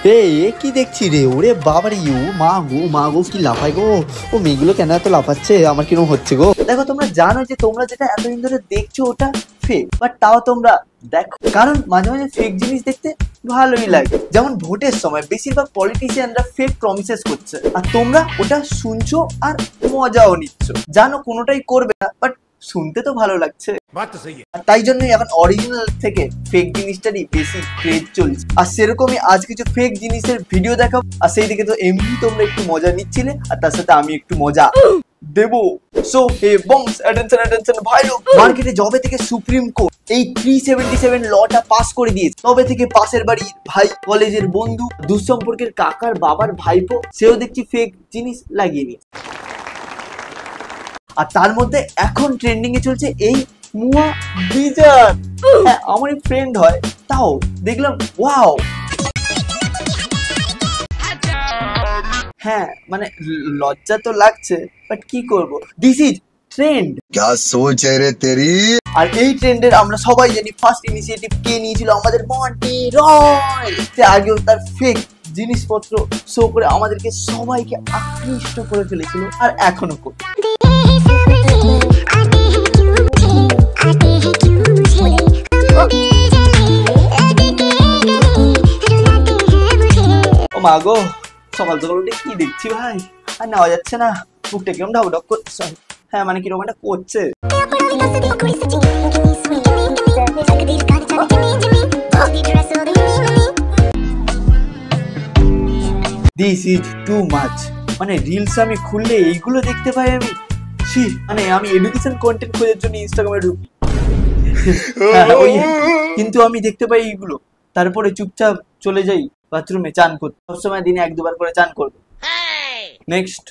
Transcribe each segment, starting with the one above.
কি দেখছি রে? ওরে বাবারে, ও মা গো কি লাফায় গো! ও মেয়েগুলো কেন এত লাফাচ্ছে? আমার কিরকম হচ্ছে গো। দেখো, তোমরা জানো যে তোমরা যেটা এতদিন ধরে দেখছো ওটা ফেক, বাট তাও তোমরা দেখো, কারণ মাঝে মাঝে ফেক জিনিস দেখতে ভালোই লাগে। যেমন ভোটের সময় বেশিরভাগ পলিটিশিয়ানরা ফেক প্রমিসেস করছে, আর তোমরা ওটা শুনছো আর মজাও নিচ্ছ। জানো কোনোটাই করবে না, বাট শুনতে তো ভালো লাগছে। তাই জন্যই এখন অরিজিনাল থেকে ফেক জিনিসটারই বেশি ক্রেজ চলছে। আর সেরকমই আজ কিছু ফেক জিনিসের ভিডিও দেখাবো, আর সেই দিকে তো এমনি তোমরা একটু মজা নিচ্ছিলে, আর তার সাথে আমি একটু মজা দেবো। সো হে বংস, অ্যাটেনশন ভাই লোক, মার্কেটে যবে থেকে সুপ্রিম কোর্ট এই 377 লটা পাস করে দিয়েছে, তবে থেকে পাশের বাড়ির ভাই, কলেজের বন্ধু, দুঃসম্পর্কের কাকার বাবার ভাইপো, সেও দেখছি ফেক জিনিস লাগিয়ে নিয়েছে। আর তার মধ্যে এখন ট্রেন্ডিং এ চলছে এই মুয়া বিজান। হ্যাঁ, আমার ফ্রেন্ড হয়, তাও দেখলাম ওয়াও। হ্যাঁ মানে লজ্জা তো লাগছে, বাট কি করব, দিস ইজ ট্রেন্ড। क्या सोच है रे तेरी? আর এই ট্রেন্ডের আমরা সবাই জানি ফার্স্ট ইনিশিয়েটিভ কে নিয়েছিল, আমাদের মন্টি রয়। সে আগেও তার ফেক জিনিসপত্র শো করে আমাদেরকে সবাইকে আকৃষ্ট করে ফেলেছিল, আর এখনো করে। ও মা গো, সকাল সকাল উঠে কি দেখছি ভাই, আর নেওয়া যাচ্ছে না, বুকটা কিরম ঢাক করছে। হ্যাঁ মানে কিরকম একটা করছে। This is too much. মানে রিলস আমি খুললে এইগুলো দেখতে পাই আমি। মানে আমি এডুকেশন কন্টেন্ট খোঁজার জন্য ইনস্টাগ্রামে ঢুকি, কিন্তু আমি দেখতে পাই এইগুলো, তারপরে চুপচাপ চলে যাই বাথরুমে চান করতে। সবসময় দিনে 1-2 বার করে চান করবো। নেক্সট,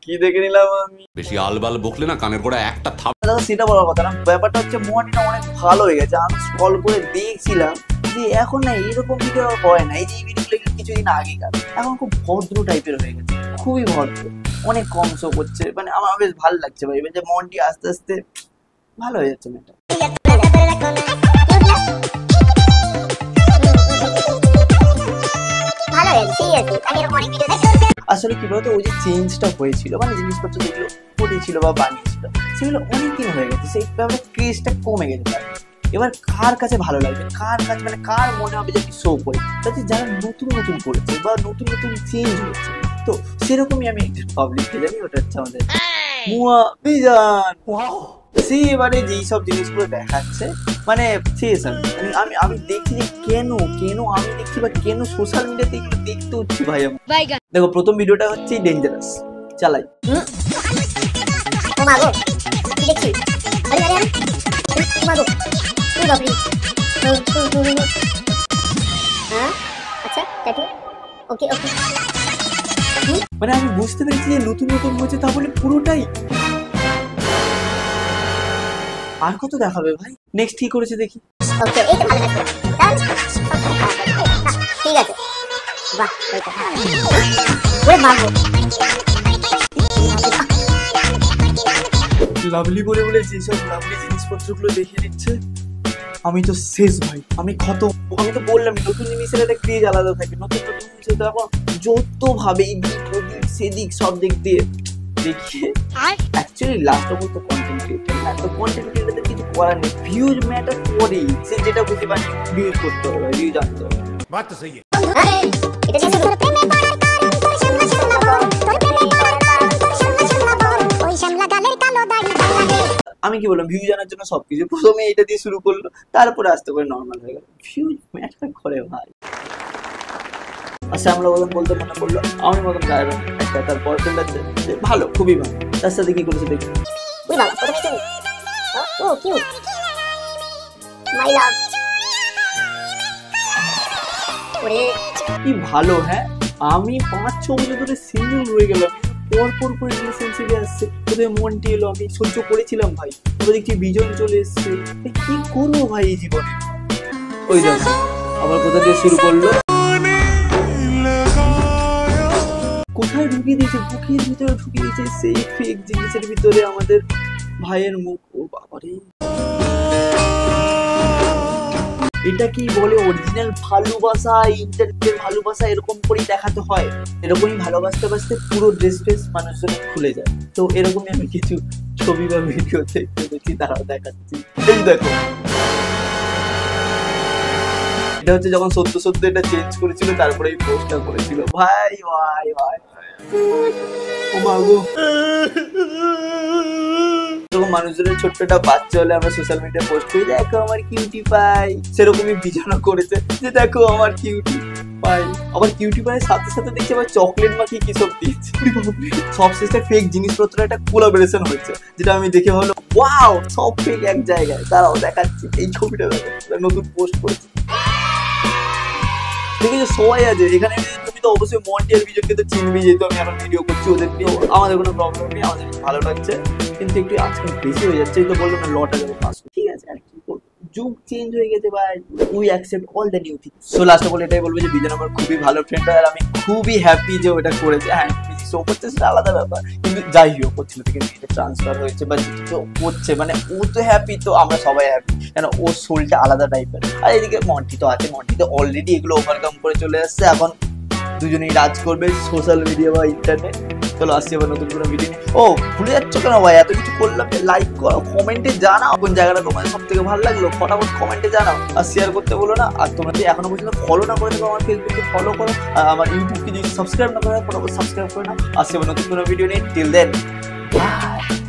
কি দেখে নিলাম আমি? বেশি আলবাল বকলে না কানের গোড়া একটা থাপ। সেটা বলার কথা না, ব্যাপারটা হচ্ছে মোয়াটিটা অনেক ভালো হয়ে গেছে। আমি স্ক্রল করে দেখছিলাম যে এখন না এরকম ভিডিও হয় না। এই যে ভিডিওগুলো কিছুদিন আগেকার, এখন খুব ভদ্র টাইপের হয়ে গেছে, খুবই ভদ্র, অনেক কম শো করছে। মানে আমার বেশ ভালো লাগছে ভাই, যে মনটি আস্তে আস্তে ভালো হয়ে যাচ্ছে মেয়েটা। আসলে কি বলতো, ওই যে চেঞ্জটা হয়েছিল, মানে জিনিসপত্র যেগুলো পড়েছিল বা বানিয়েছিল সেগুলো অনেকদিন হয়ে গেছে, সেই ক্রেজটা কমে গেছে। এবার কার কাছে ভালো লাগবে, কার কাছে মানে কার মনে হবে যে শো করে, তাতে যারা নতুন নতুন করেছে বা নতুন নতুন চেঞ্জ হয়েছে। তো সেরকমই আমি একজন পাবলিককে জানি, ওটা হচ্ছে আমাদের মুয়া বিজান। সে এবারে যেই সব জিনিসগুলো দেখাচ্ছে, মানে আমি দেখছি যে কেন আমি দেখছি, বা কেন সোশ্যাল মিডিয়াতে এগুলো দেখতে হচ্ছে ভাই। দেখো, প্রথম ভিডিওটা হচ্ছে ডেঞ্জারাস, চালাই। মানে আমি বুঝতে পেরেছি যে নতুন নতুন হয়েছে, তাহলে পুরোটাই। আর কত দেখাবে ভাই? নেক্সট কি করেছে দেখি। লাভলি বলে বলে যেসব লাভলি জিনিসপত্রগুলো দেখে নিচ্ছে, আমি তো শেষ ভাই, আমি খতম। আমি তো বললাম নতুন জিনিসের একটা ক্রেজ আলাদা থাকে, নতুন নতুন জিনিস তো এখন যত ভাবে এদিক ওদিক সেদিক সব দিক দিয়ে দেখিয়ে। অ্যাকচুয়ালি লাস্ট অফ অল তো কন্টেন্ট ক্রিয়েটর, না তো কন্টেন্ট ক্রিয়েটরদের কিছু করার নেই, ভিউজ ম্যাটার করেই। সে যেটা বুঝতে পারে ভিউজ করতে হবে, ভিউজ আনতে হবে। বাত তো সহি। আমি কি বললাম, ভিউ জানার জন্য সবকিছু প্রথমে এটা দিয়ে শুরু করলো, তারপরে আস্তে করে নর্মাল হয়ে গেল। ভিউজ ম্যাটার করে ভাই। আচ্ছা, আমরা বলতে মনে করলো আমার মতন গায়ে একটা তার বয়ফ্রেন্ড আছে, ভালো, খুবই ভালো। তার সাথে কি করেছে দেখি। কি ভালো। হ্যাঁ, আমি 5-6 বছর ধরে সিঙ্গেল রয়ে গেলাম, পরপর করে রিলেশনশিপে আসছে। ওদের মনটি এলো, আমি সহ্য করেছিলাম ভাই, ওদের দেখছি বিজন চলে এসছে। কি করবো ভাই এই জীবনে? ওই দেখো আবার কোথা দিয়ে শুরু করলো, কোথায় ঢুকিয়ে দিয়েছে, বুকের ভিতরে ঢুকিয়ে দিয়েছে সেই ফেক জিনিসের ভিতরে আমাদের ভাইয়ের মুখ, ও বাবারে, এটা কি বলে অরিজিনাল ভালোবাসা, ইন্টারনেটের ভালোবাসা এরকম করেই দেখাতে হয়। এরকমই ভালোবাসতে বাসতে পুরো ড্রেস ফ্রেস মানুষজন খুলে যায়। তো এরকমই আমি কিছু ছবি বা ভিডিও দেখেছি, তারাও দেখাচ্ছি। এই দেখো, এটা হচ্ছে যখন সত্য এটা চেঞ্জ করেছিল, তারপরে এই পোস্টটা করেছিল। ভাই ভাই ভাই, ও মা গো। যখন মানুষজনের ছোট্ট একটা বাচ্চা হলে আমরা সোশ্যাল মিডিয়ায় পোস্ট করি, দেখো আমার কিউটি পাই, সেরকমই বিছানা করেছে যে দেখো আমার কিউটি পাই। আবার কিউটি পাইয়ের সাথে সাথে দেখছি আবার চকলেট মাখি কি সব দিচ্ছে। সব শেষে ফেক জিনিসপত্র একটা কোলাবোরেশন হচ্ছে, যেটা আমি দেখে হলো ওয়াও, সব ফেক এক জায়গায়। তারাও দেখাচ্ছি, এই ছবিটা দেখো, নতুন পোস্ট করেছে। দেখেছো সবাই আছে এখানে। তুমি তো অবশ্যই মন্টি আর বিজয়কে তো চিনবি, যেহেতু আমি এখন ভিডিও করছি ওদের নিয়ে। আমাদের কোনো প্রবলেম নেই, আমাদের ভালো লাগছে, কিন্তু একটু আজকাল বেশি হয়ে যাচ্ছে। এই তো বললো না লটা যাবে পাস, ঠিক আছে, আর কি করবো, যুগ চেঞ্জ হয়ে গেছে ভাই। We accept all the new things. So লাস্টে বলে এটাই বলবো যে বিজন আমার খুবই ভালো ফ্রেন্ড, আর আমি খুবই হ্যাপি যে ওটা করেছে। হ্যাঁ শো করছে সেটা আলাদা ব্যাপার, কিন্তু যাই হোক ওর ছেলে থেকে মেয়েটা ট্রান্সফার হয়েছে বা যেটা করছে, মানে ও তো হ্যাপি, তো আমরা সবাই হ্যাপি, কেন ওর সোলটা আলাদা টাইপের। আর এদিকে মন্টি তো আছে, মন্টি তো অলরেডি এগুলো ওভারকাম করে চলে আসছে। এখন দুজনেই রাজ করবে সোশ্যাল মিডিয়া বা ইন্টারনেট। চলো আসছি আবার নতুন কোনো ভিডিও। ও ভুলে যাচ্ছ কেন ভাই, এত কিছু করলাম, লাইক করো, কমেন্টে জানাও কোন জায়গাটা তোমাদের সব থেকে ভালো লাগলো, ফটাফট কমেন্টে জানাও, আর শেয়ার করতে বলো না। আর তোমরা যদি এখনো পর্যন্ত ফলো না করে থাকো আমার ফেসবুকে ফলো করো, আর আমার ইউটিউবকে যদি সাবস্ক্রাইব না করে ফটাফট সাবস্ক্রাইব করে নাও। আসছি আবার নতুন কোনো ভিডিও নিয়ে। Till then by.